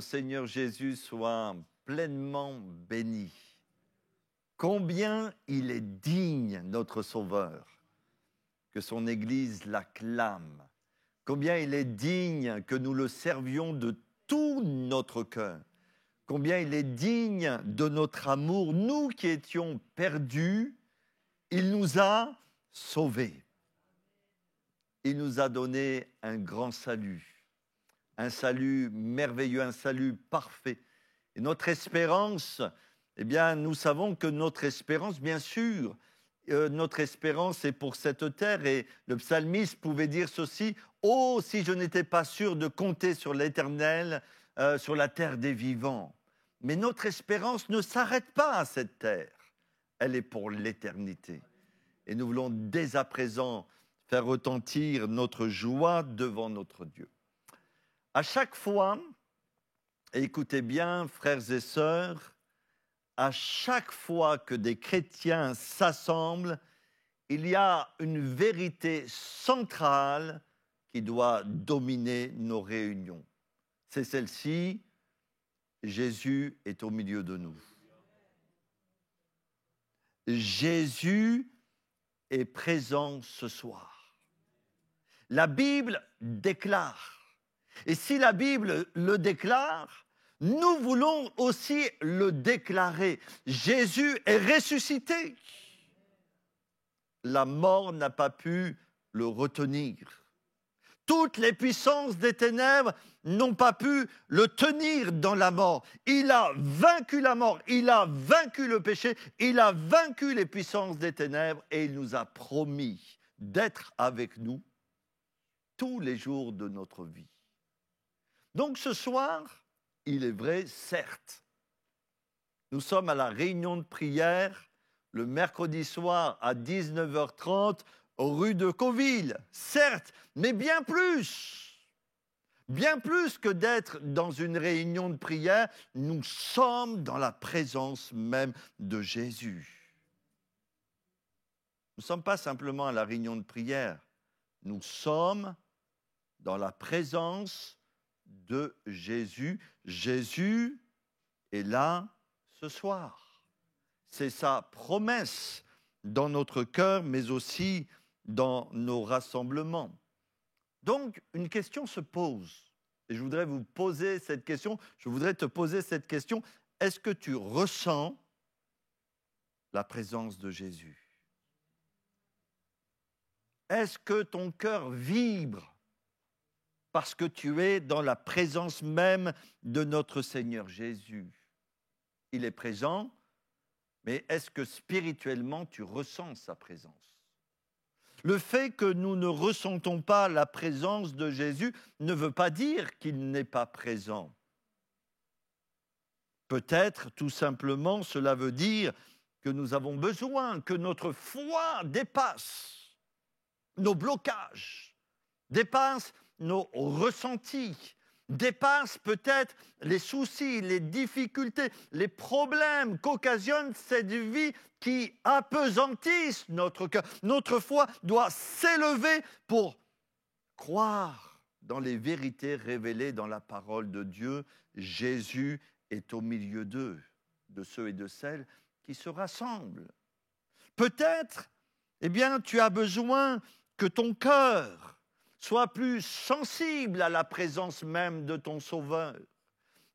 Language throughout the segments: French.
notre Seigneur Jésus soit pleinement béni. Combien il est digne, notre Sauveur, que son Église l'acclame. Combien il est digne que nous le servions de tout notre cœur. Combien il est digne de notre amour. Nous qui étions perdus, il nous a sauvés. Il nous a donné un grand salut, un salut merveilleux, un salut parfait. Et notre espérance, eh bien, nous savons que notre espérance, bien sûr, notre espérance est pour cette terre. Et le psalmiste pouvait dire ceci: « Oh, si je n'étais pas sûr de compter sur l'Éternel, sur la terre des vivants. » Mais notre espérance ne s'arrête pas à cette terre. Elle est pour l'éternité. Et nous voulons dès à présent faire retentir notre joie devant notre Dieu. À chaque fois, et écoutez bien, frères et sœurs, à chaque fois que des chrétiens s'assemblent, il y a une vérité centrale qui doit dominer nos réunions. C'est celle-ci: Jésus est au milieu de nous. Jésus est présent ce soir. La Bible déclare. Et si la Bible le déclare, nous voulons aussi le déclarer. Jésus est ressuscité. La mort n'a pas pu le retenir. Toutes les puissances des ténèbres n'ont pas pu le tenir dans la mort. Il a vaincu la mort, il a vaincu le péché, il a vaincu les puissances des ténèbres et il nous a promis d'être avec nous tous les jours de notre vie. Donc ce soir, il est vrai, certes, nous sommes à la réunion de prière le mercredi soir à 19h30 rue de Cauville, certes, mais bien plus que d'être dans une réunion de prière, nous sommes dans la présence même de Jésus. Nous ne sommes pas simplement à la réunion de prière, nous sommes dans la présence de Jésus. Jésus est là ce soir. C'est sa promesse dans notre cœur, mais aussi dans nos rassemblements. Donc, une question se pose. Et je voudrais vous poser cette question. Je voudrais te poser cette question. Est-ce que tu ressens la présence de Jésus? Est-ce que ton cœur vibre parce que tu es dans la présence même de notre Seigneur Jésus? Il est présent, mais est-ce que spirituellement tu ressens sa présence? Le fait que nous ne ressentons pas la présence de Jésus ne veut pas dire qu'il n'est pas présent. Peut-être tout simplement cela veut dire que nous avons besoin que notre foi dépasse nos blocages, dépasse nos ressentis, dépasse peut-être les soucis, les difficultés, les problèmes qu'occasionne cette vie qui apesantissent notre cœur. Notre foi doit s'élever pour croire dans les vérités révélées dans la parole de Dieu. Jésus est au milieu d'eux, de ceux et de celles qui se rassemblent. Peut-être, eh bien, tu as besoin que ton cœur soit plus sensible à la présence même de ton Sauveur.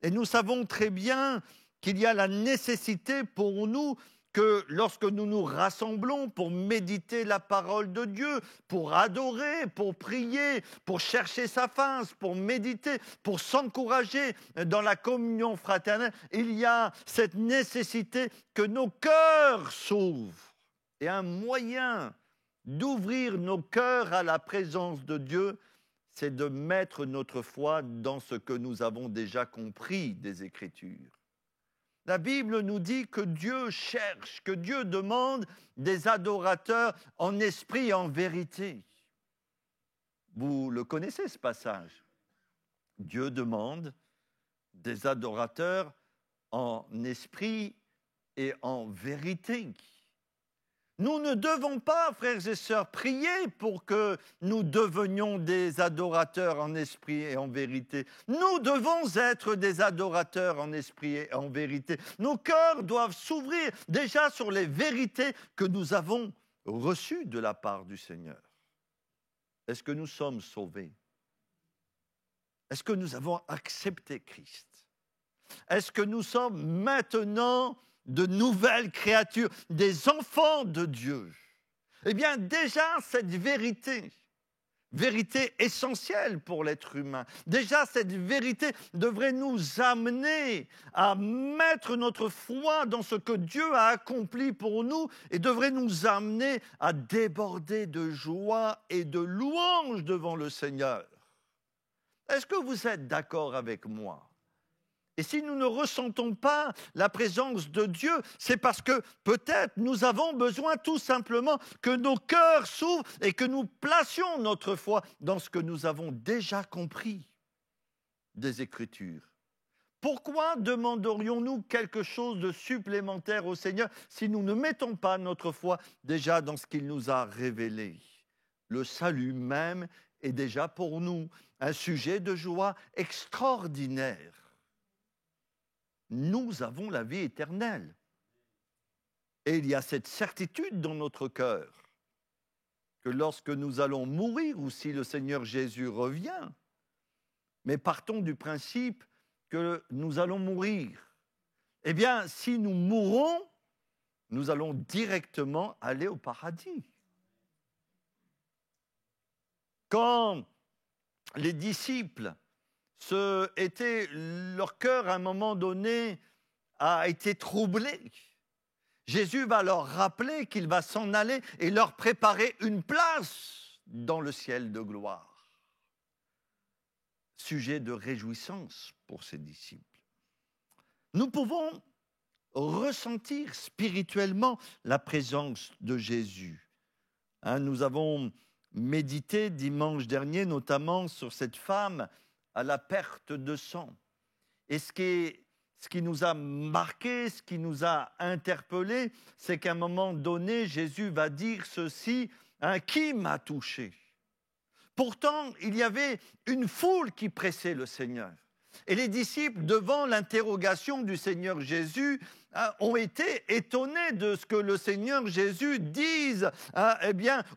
Et nous savons très bien qu'il y a la nécessité pour nous que lorsque nous nous rassemblons pour méditer la parole de Dieu, pour adorer, pour prier, pour chercher sa face, pour méditer, pour s'encourager dans la communion fraternelle, il y a cette nécessité que nos cœurs s'ouvrent. Et un moyen d'ouvrir nos cœurs à la présence de Dieu, c'est de mettre notre foi dans ce que nous avons déjà compris des Écritures. La Bible nous dit que Dieu cherche, que Dieu demande des adorateurs en esprit et en vérité. Vous le connaissez ce passage. Dieu demande des adorateurs en esprit et en vérité. Nous ne devons pas, frères et sœurs, prier pour que nous devenions des adorateurs en esprit et en vérité. Nous devons être des adorateurs en esprit et en vérité. Nos cœurs doivent s'ouvrir déjà sur les vérités que nous avons reçues de la part du Seigneur. Est-ce que nous sommes sauvés? Est-ce que nous avons accepté Christ? Est-ce que nous sommes maintenant de nouvelles créatures, des enfants de Dieu? Eh bien, déjà, cette vérité essentielle pour l'être humain, déjà, cette vérité devrait nous amener à mettre notre foi dans ce que Dieu a accompli pour nous et devrait nous amener à déborder de joie et de louange devant le Seigneur. Est-ce que vous êtes d'accord avec moi? Et si nous ne ressentons pas la présence de Dieu, c'est parce que peut-être nous avons besoin tout simplement que nos cœurs s'ouvrent et que nous placions notre foi dans ce que nous avons déjà compris des Écritures. Pourquoi demanderions-nous quelque chose de supplémentaire au Seigneur si nous ne mettons pas notre foi déjà dans ce qu'il nous a révélé? Le salut même est déjà pour nous un sujet de joie extraordinaire. Nous avons la vie éternelle. Et il y a cette certitude dans notre cœur que lorsque nous allons mourir ou si le Seigneur Jésus revient, mais partons du principe que nous allons mourir. Eh bien, si nous mourons, nous allons directement aller au paradis. Quand les disciples leur cœur, à un moment donné, a été troublé. Jésus va leur rappeler qu'il va s'en aller et leur préparer une place dans le ciel de gloire. Sujet de réjouissance pour ses disciples. Nous pouvons ressentir spirituellement la présence de Jésus. Nous avons médité dimanche dernier, notamment sur cette femme à la perte de sang. Et ce qui nous a marqué, ce qui nous a interpellés, c'est qu'à un moment donné, Jésus va dire ceci, qui m'a touché? Pourtant, il y avait une foule qui pressait le Seigneur. Et les disciples, devant l'interrogation du Seigneur Jésus, ont été étonnés de ce que le Seigneur Jésus dise,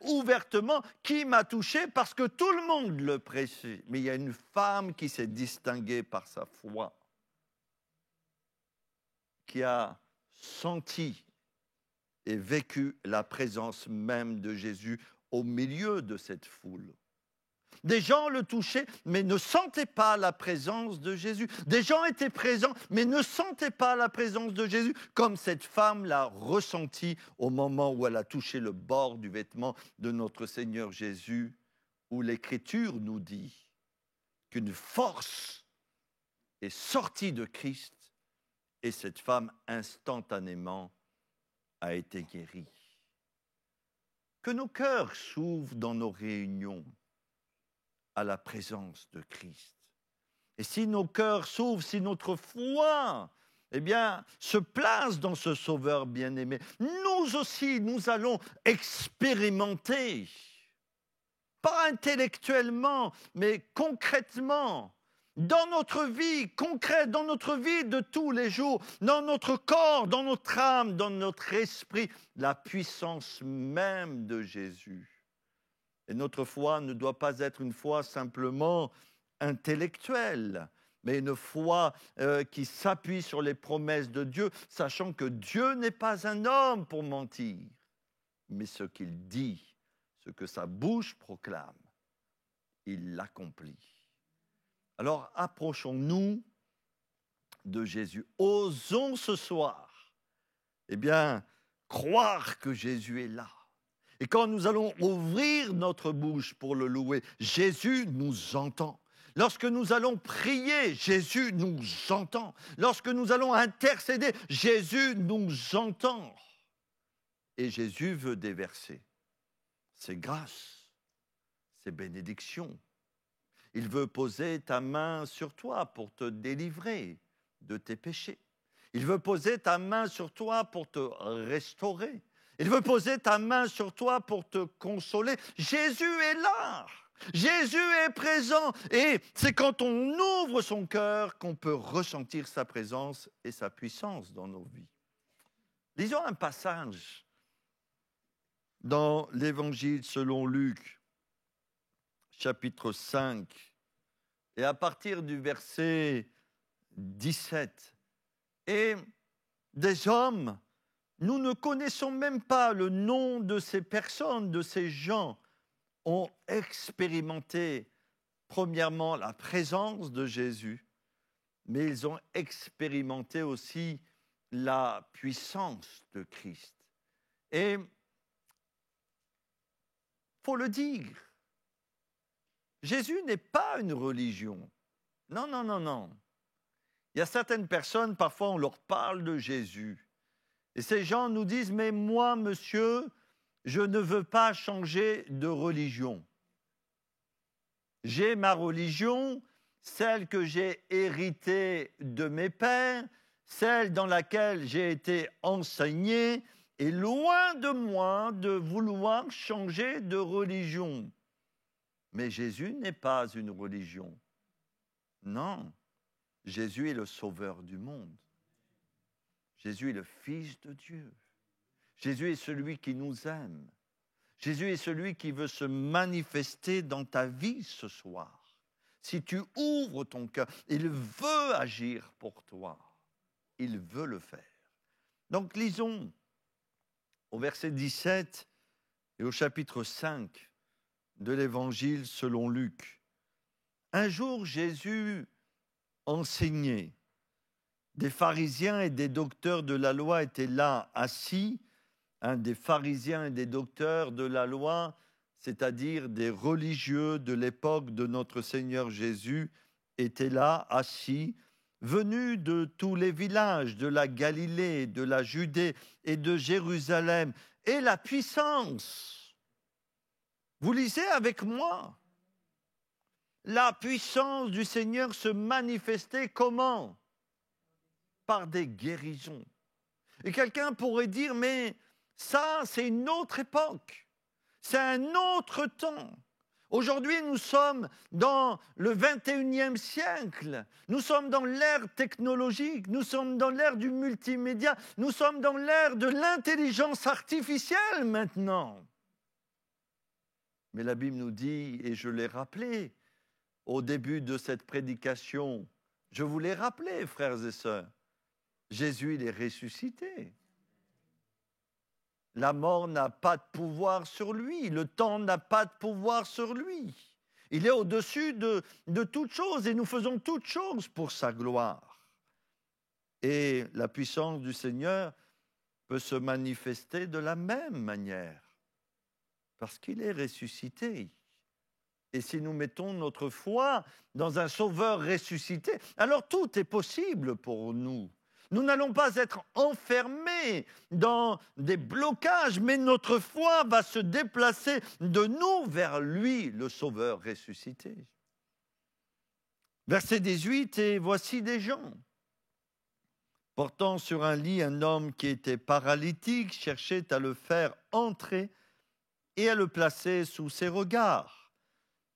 ouvertement, qui m'a touché, parce que tout le monde le pressait. Mais il y a une femme qui s'est distinguée par sa foi, qui a senti et vécu la présence même de Jésus au milieu de cette foule. Des gens le touchaient, mais ne sentaient pas la présence de Jésus. Des gens étaient présents, mais ne sentaient pas la présence de Jésus, comme cette femme l'a ressenti au moment où elle a touché le bord du vêtement de notre Seigneur Jésus, où l'Écriture nous dit qu'une force est sortie de Christ et cette femme instantanément a été guérie. Que nos cœurs s'ouvrent dans nos réunions à la présence de Christ. Et si nos cœurs s'ouvrent, si notre foi, se place dans ce Sauveur bien-aimé, nous aussi, nous allons expérimenter, pas intellectuellement, mais concrètement, dans notre vie concrète, dans notre vie de tous les jours, dans notre corps, dans notre âme, dans notre esprit, la puissance même de Jésus. Et notre foi ne doit pas être une foi simplement intellectuelle, mais une foi qui s'appuie sur les promesses de Dieu, sachant que Dieu n'est pas un homme pour mentir, mais ce qu'il dit, ce que sa bouche proclame, il l'accomplit. Alors approchons-nous de Jésus. Osons ce soir, croire que Jésus est là. Et quand nous allons ouvrir notre bouche pour le louer, Jésus nous entend. Lorsque nous allons prier, Jésus nous entend. Lorsque nous allons intercéder, Jésus nous entend. Et Jésus veut déverser ses grâces, ses bénédictions. Il veut poser ta main sur toi pour te délivrer de tes péchés. Il veut poser ta main sur toi pour te restaurer. Il veut poser ta main sur toi pour te consoler. Jésus est là. Jésus est présent. Et c'est quand on ouvre son cœur qu'on peut ressentir sa présence et sa puissance dans nos vies. Lisons un passage dans l'Évangile selon Luc, chapitre 5, et à partir du verset 17. Et des hommes, nous ne connaissons même pas le nom de ces personnes, de ces gens, ont expérimenté premièrement la présence de Jésus, mais ils ont expérimenté aussi la puissance de Christ. Et il faut le dire, Jésus n'est pas une religion. Non, non, non, non. Il y a certaines personnes, parfois on leur parle de Jésus. Et ces gens nous disent, mais moi, monsieur, je ne veux pas changer de religion. J'ai ma religion, celle que j'ai héritée de mes pères, celle dans laquelle j'ai été enseigné, et loin de moi de vouloir changer de religion. Mais Jésus n'est pas une religion. Non, Jésus est le sauveur du monde. Jésus est le Fils de Dieu. Jésus est celui qui nous aime. Jésus est celui qui veut se manifester dans ta vie ce soir. Si tu ouvres ton cœur, il veut agir pour toi. Il veut le faire. Donc lisons au verset 17 et au chapitre 5 de l'Évangile selon Luc. Un jour, Jésus enseignait. Des pharisiens et des docteurs de la loi étaient là assis. Des pharisiens et des docteurs de la loi, c'est-à-dire des religieux de l'époque de notre Seigneur Jésus, étaient là assis, venus de tous les villages de la Galilée, de la Judée et de Jérusalem. Et la puissance, vous lisez avec moi, la puissance du Seigneur se manifestait comment? Par des guérisons. Et quelqu'un pourrait dire, mais ça, c'est une autre époque, c'est un autre temps. Aujourd'hui, nous sommes dans le 21e siècle, nous sommes dans l'ère technologique, nous sommes dans l'ère du multimédia, nous sommes dans l'ère de l'intelligence artificielle maintenant. Mais la Bible nous dit, et je l'ai rappelé au début de cette prédication, je vous l'ai rappelé, frères et sœurs, Jésus, il est ressuscité. La mort n'a pas de pouvoir sur lui, le temps n'a pas de pouvoir sur lui. Il est au-dessus de toutes choses et nous faisons toutes choses pour sa gloire. Et la puissance du Seigneur peut se manifester de la même manière, parce qu'il est ressuscité. Et si nous mettons notre foi dans un sauveur ressuscité, alors tout est possible pour nous. Nous n'allons pas être enfermés dans des blocages, mais notre foi va se déplacer de nous vers lui, le Sauveur ressuscité. Verset 18, et voici des gens. Portant sur un lit un homme qui était paralytique, cherchait à le faire entrer et à le placer sous ses regards.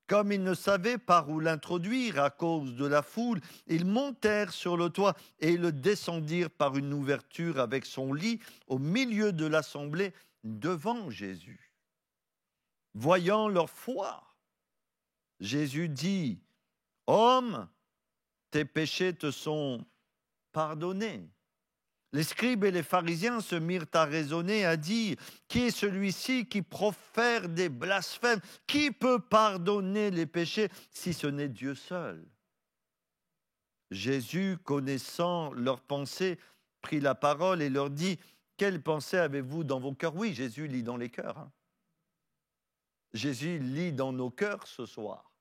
Comme ils ne savaient par où l'introduire à cause de la foule, ils montèrent sur le toit et le descendirent par une ouverture avec son lit au milieu de l'assemblée devant Jésus. Voyant leur foi, Jésus dit, « Homme, tes péchés te sont pardonnés. » Les scribes et les pharisiens se mirent à raisonner, à dire, « Qui est celui-ci qui profère des blasphèmes? Qui peut pardonner les péchés si ce n'est Dieu seul ?» Jésus, connaissant leurs pensées, prit la parole et leur dit, « Quelles pensées avez-vous dans vos cœurs ?» Oui, Jésus lit dans les cœurs. Jésus lit dans nos cœurs ce soir.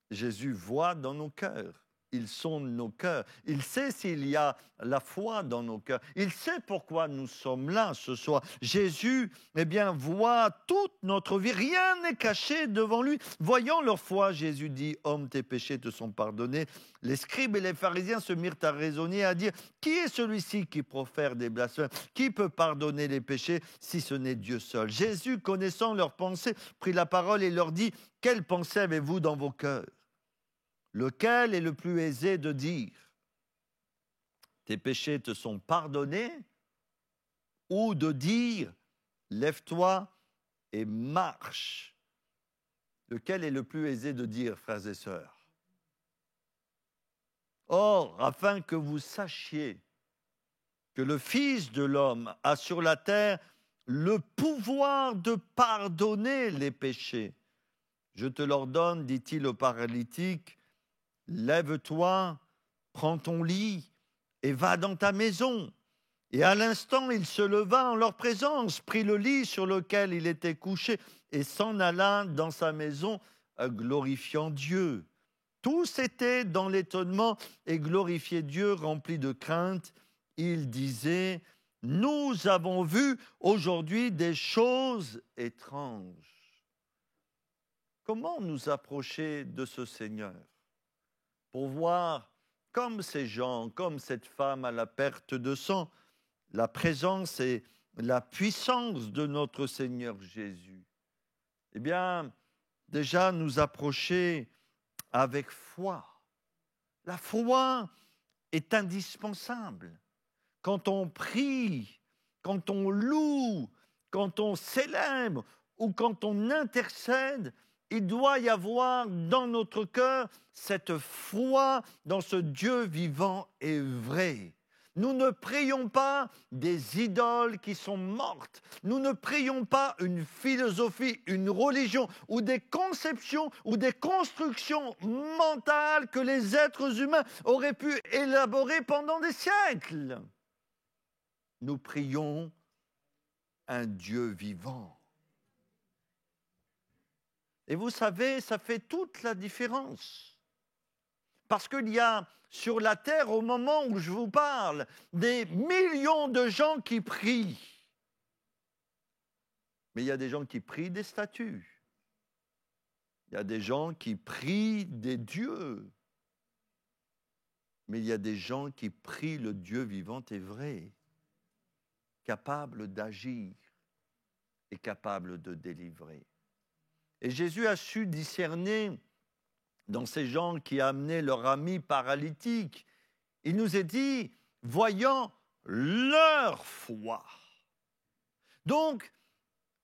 Jésus voit dans nos cœurs. Il sonde nos cœurs. Il sait s'il y a la foi dans nos cœurs. Il sait pourquoi nous sommes là ce soir. Jésus, eh bien, voit toute notre vie. Rien n'est caché devant lui. Voyant leur foi, Jésus dit, « Homme, tes péchés te sont pardonnés. » Les scribes et les pharisiens se mirent à raisonner, à dire, « Qui est celui-ci qui profère des blasphèmes? Qui peut pardonner les péchés si ce n'est Dieu seul ?» Jésus, connaissant leurs pensées, prit la parole et leur dit, « Quelle pensée avez-vous dans vos cœurs? Lequel est le plus aisé de dire, tes péchés te sont pardonnés, ou de dire, lève-toi et marche? Lequel est le plus aisé de dire, frères et sœurs? Or, afin que vous sachiez que le Fils de l'homme a sur la terre le pouvoir de pardonner les péchés, je te l'ordonne, dit-il au paralytique, lève-toi, prends ton lit et va dans ta maison. Et à l'instant, il se leva en leur présence, prit le lit sur lequel il était couché et s'en alla dans sa maison, glorifiant Dieu. Tous étaient dans l'étonnement et glorifiaient Dieu, remplis de crainte. Ils disaient, « Nous avons vu aujourd'hui des choses étranges. » Comment nous approcher de ce Seigneur pour voir, comme ces gens, comme cette femme à la perte de sang, la présence et la puissance de notre Seigneur Jésus? Eh bien, déjà nous approcher avec foi. La foi est indispensable. Quand on prie, quand on loue, quand on célèbre ou quand on intercède, il doit y avoir dans notre cœur cette foi dans ce Dieu vivant et vrai. Nous ne prions pas des idoles qui sont mortes. Nous ne prions pas une philosophie, une religion ou des conceptions ou des constructions mentales que les êtres humains auraient pu élaborer pendant des siècles. Nous prions un Dieu vivant. Et vous savez, ça fait toute la différence. Parce qu'il y a sur la terre, au moment où je vous parle, des millions de gens qui prient. Mais il y a des gens qui prient des statues. Il y a des gens qui prient des dieux. Mais il y a des gens qui prient le Dieu vivant et vrai, capable d'agir et capable de délivrer. Et Jésus a su discerner dans ces gens qui amenaient leur ami paralytique. Il nous est dit, voyant leur foi. Donc,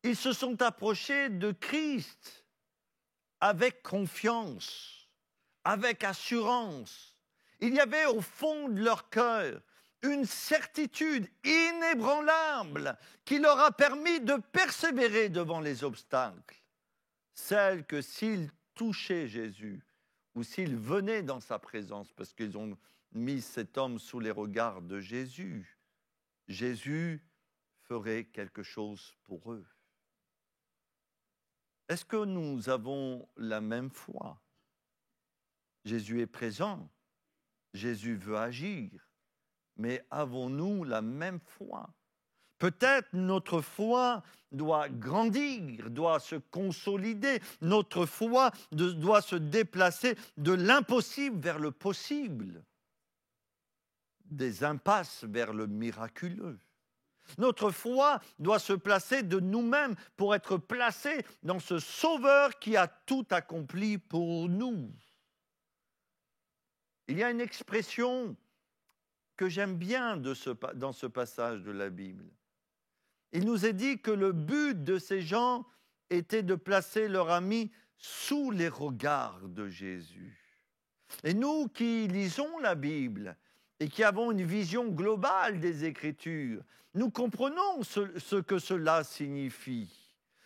ils se sont approchés de Christ avec confiance, avec assurance. Il y avait au fond de leur cœur une certitude inébranlable qui leur a permis de persévérer devant les obstacles. Celle que s'ils touchaient Jésus ou s'ils venaient dans sa présence, parce qu'ils ont mis cet homme sous les regards de Jésus, Jésus ferait quelque chose pour eux. Est-ce que nous avons la même foi? Jésus est présent, Jésus veut agir, mais avons-nous la même foi? Peut-être notre foi doit grandir, doit se consolider, notre foi doit se déplacer de l'impossible vers le possible, des impasses vers le miraculeux. Notre foi doit se placer de nous-mêmes pour être placée dans ce Sauveur qui a tout accompli pour nous. Il y a une expression que j'aime bien dans ce passage de la Bible. Il nous est dit que le but de ces gens était de placer leur ami sous les regards de Jésus. Et nous qui lisons la Bible et qui avons une vision globale des Écritures, nous comprenons ce que cela signifie.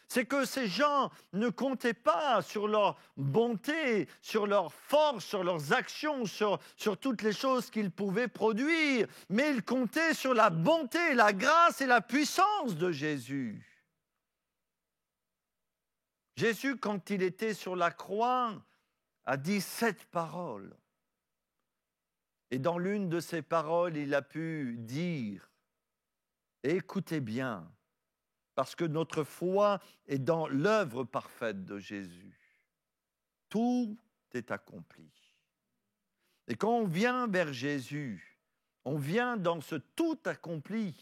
C'est que ces gens ne comptaient pas sur leur bonté, sur leur force, sur leurs actions, sur toutes les choses qu'ils pouvaient produire, mais ils comptaient sur la bonté, la grâce et la puissance de Jésus. Jésus, quand il était sur la croix, a dit cette parole. Et dans l'une de ses paroles, il a pu dire, et écoutez bien, parce que notre foi est dans l'œuvre parfaite de Jésus. Tout est accompli. Et quand on vient vers Jésus, on vient dans ce tout accompli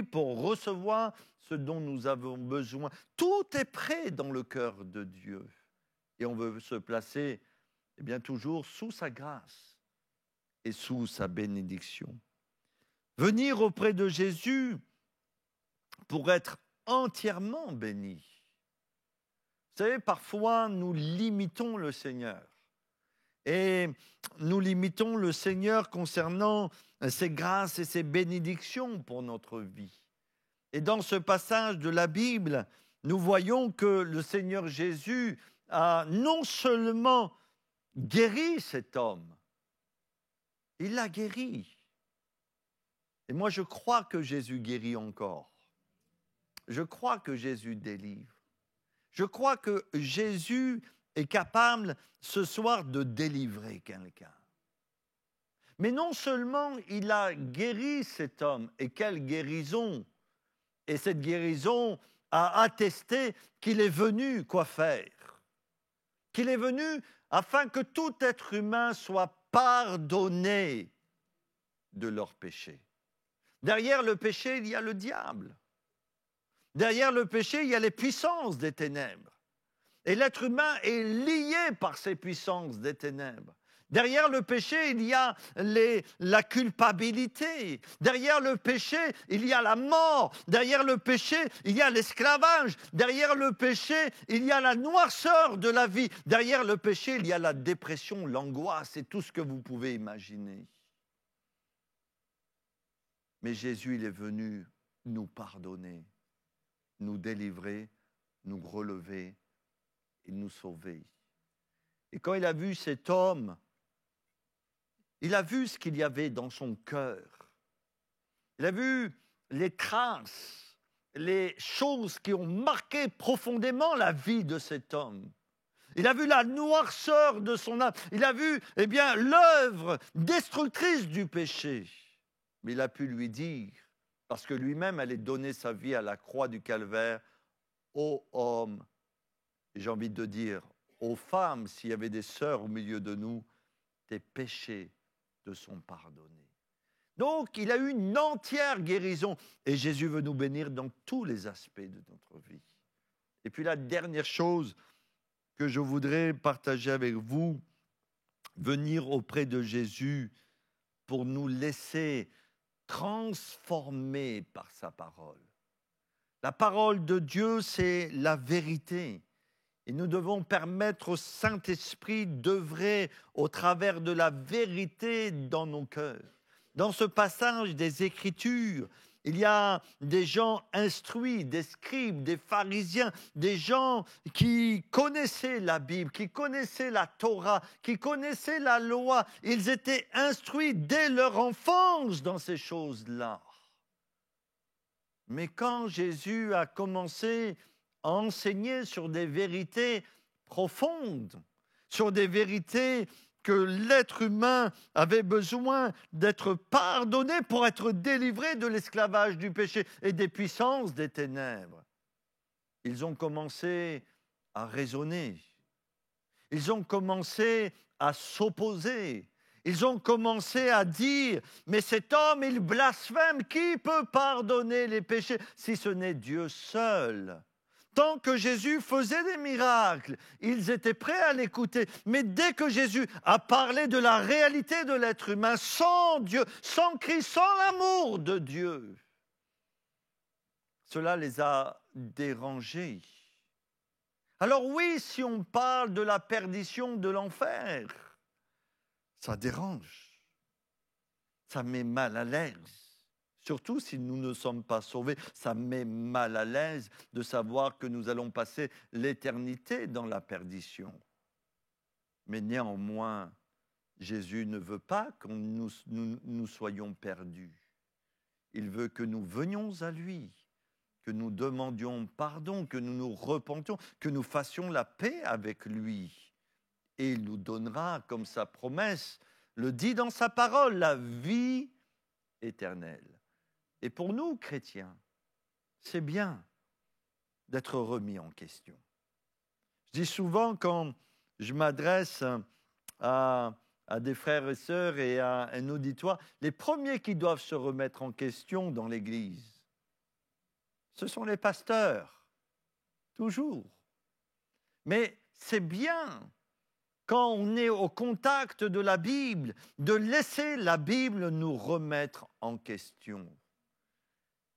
pour recevoir ce dont nous avons besoin. Tout est prêt dans le cœur de Dieu. Et on veut se placer, eh bien, toujours sous sa grâce et sous sa bénédiction. Venir auprès de Jésus pour être entièrement béni. Vous savez, parfois, nous limitons le Seigneur. Et nous limitons le Seigneur concernant ses grâces et ses bénédictions pour notre vie. Et dans ce passage de la Bible, nous voyons que le Seigneur Jésus a non seulement guéri cet homme, il l'a guéri. Et moi, je crois que Jésus guérit encore. Je crois que Jésus délivre. Je crois que Jésus est capable ce soir de délivrer quelqu'un. Mais non seulement il a guéri cet homme, et quelle guérison! Et cette guérison a attesté qu'il est venu quoi faire? Qu'il est venu afin que tout être humain soit pardonné de leurs péchés. Derrière le péché, il y a le diable. Derrière le péché, il y a les puissances des ténèbres. Et l'être humain est lié par ces puissances des ténèbres. Derrière le péché, il y a la culpabilité. Derrière le péché, il y a la mort. Derrière le péché, il y a l'esclavage. Derrière le péché, il y a la noirceur de la vie. Derrière le péché, il y a la dépression, l'angoisse et tout ce que vous pouvez imaginer. Mais Jésus, il est venu nous pardonner, nous délivrer, nous relever et nous sauver. Et quand il a vu cet homme, il a vu ce qu'il y avait dans son cœur. Il a vu les traces, les choses qui ont marqué profondément la vie de cet homme. Il a vu la noirceur de son âme. Il a vu, eh bien, l'œuvre destructrice du péché. Mais il a pu lui dire, parce que lui-même allait donner sa vie à la croix du calvaire, ô homme, et j'ai envie de dire, aux femmes, s'il y avait des sœurs au milieu de nous, tes péchés te sont pardonnés. Donc, il a eu une entière guérison. Et Jésus veut nous bénir dans tous les aspects de notre vie. Et puis la dernière chose que je voudrais partager avec vous, venir auprès de Jésus pour nous laisser transformer par sa parole. La parole de Dieu, c'est la vérité. Et nous devons permettre au Saint-Esprit d'œuvrer au travers de la vérité dans nos cœurs. Dans ce passage des Écritures, il y a des gens instruits, des scribes, des pharisiens, des gens qui connaissaient la Bible, qui connaissaient la Torah, qui connaissaient la loi. Ils étaient instruits dès leur enfance dans ces choses-là. Mais quand Jésus a commencé à enseigner sur des vérités profondes, sur des vérités que l'être humain avait besoin d'être pardonné pour être délivré de l'esclavage du péché et des puissances des ténèbres. Ils ont commencé à raisonner. Ils ont commencé à s'opposer. Ils ont commencé à dire, mais cet homme, il blasphème. Qui peut pardonner les péchés si ce n'est Dieu seul? Tant que Jésus faisait des miracles, ils étaient prêts à l'écouter. Mais dès que Jésus a parlé de la réalité de l'être humain, sans Dieu, sans Christ, sans l'amour de Dieu, cela les a dérangés. Alors oui, si on parle de la perdition de l'enfer, ça dérange, ça met mal à l'aise. Surtout si nous ne sommes pas sauvés, ça met mal à l'aise de savoir que nous allons passer l'éternité dans la perdition. Mais néanmoins, Jésus ne veut pas que nous soyons perdus. Il veut que nous venions à lui, que nous demandions pardon, que nous nous repentions, que nous fassions la paix avec lui. Et il nous donnera, comme sa promesse le dit dans sa parole, la vie éternelle. Et pour nous, chrétiens, c'est bien d'être remis en question. Je dis souvent quand je m'adresse à des frères et sœurs et à un auditoire, les premiers qui doivent se remettre en question dans l'Église, ce sont les pasteurs, toujours. Mais c'est bien, quand on est au contact de la Bible, de laisser la Bible nous remettre en question.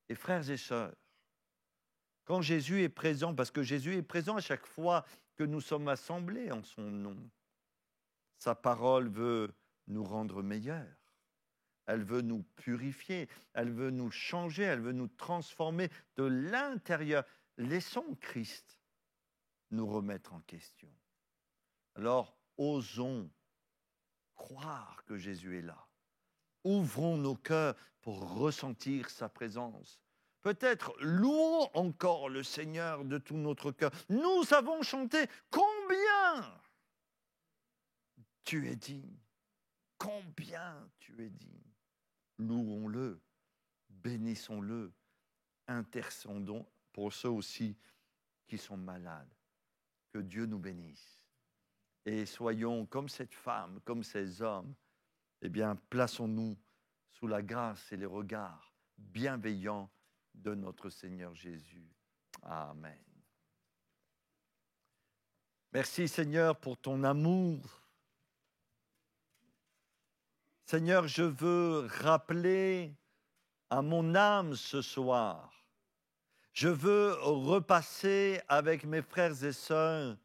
Et frères et sœurs, quand Jésus est présent, parce que Jésus est présent à chaque fois que nous sommes assemblés en son nom, sa parole veut nous rendre meilleurs. Elle veut nous purifier, elle veut nous changer, elle veut nous transformer de l'intérieur. Laissons Christ nous remettre en question. Alors, osons croire que Jésus est là. Ouvrons nos cœurs pour ressentir sa présence. Peut-être louons encore le Seigneur de tout notre cœur. Nous avons chanté combien tu es digne, combien tu es digne. Louons-le, bénissons-le, intercédons pour ceux aussi qui sont malades. Que Dieu nous bénisse. Et soyons comme cette femme, comme ces hommes, eh bien, plaçons-nous sous la grâce et les regards bienveillants de notre Seigneur Jésus. Amen. Merci Seigneur pour ton amour. Seigneur, je veux rappeler à mon âme ce soir, je veux repasser avec mes frères et sœurs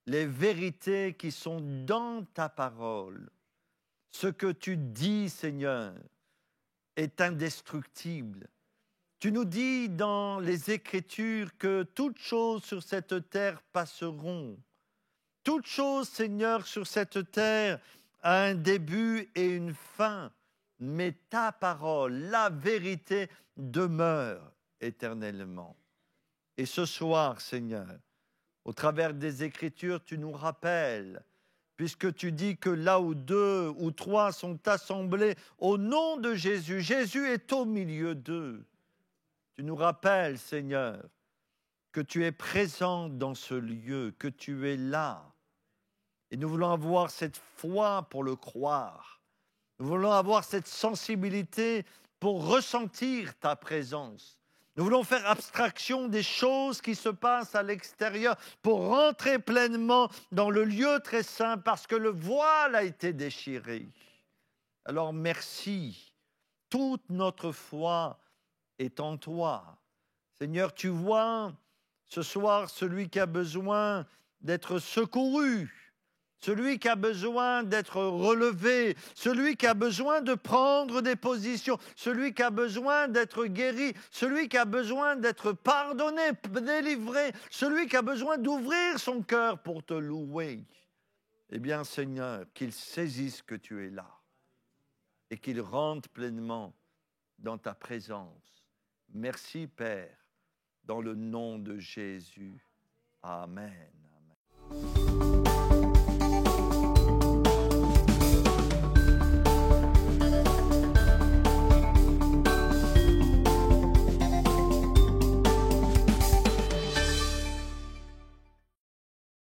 les vérités qui sont dans ta parole. Ce que tu dis, Seigneur, est indestructible. Tu nous dis dans les Écritures que toutes choses sur cette terre passeront. Toute chose, Seigneur, sur cette terre a un début et une fin, mais ta parole, la vérité, demeure éternellement. Et ce soir, Seigneur, au travers des Écritures, tu nous rappelles, puisque tu dis que là où 2 ou 3 sont assemblés au nom de Jésus, Jésus est au milieu d'eux. Tu nous rappelles, Seigneur, que tu es présent dans ce lieu, que tu es là. Et nous voulons avoir cette foi pour le croire. Nous voulons avoir cette sensibilité pour ressentir ta présence. Nous voulons faire abstraction des choses qui se passent à l'extérieur pour rentrer pleinement dans le lieu très saint parce que le voile a été déchiré. Alors merci. Toute notre foi est en toi. Seigneur, tu vois ce soir celui qui a besoin d'être secouru. Celui qui a besoin d'être relevé, celui qui a besoin de prendre des positions, celui qui a besoin d'être guéri, celui qui a besoin d'être pardonné, délivré, celui qui a besoin d'ouvrir son cœur pour te louer. Eh bien, Seigneur, qu'il saisisse que tu es là et qu'il rentre pleinement dans ta présence. Merci, Père, dans le nom de Jésus. Amen. Amen.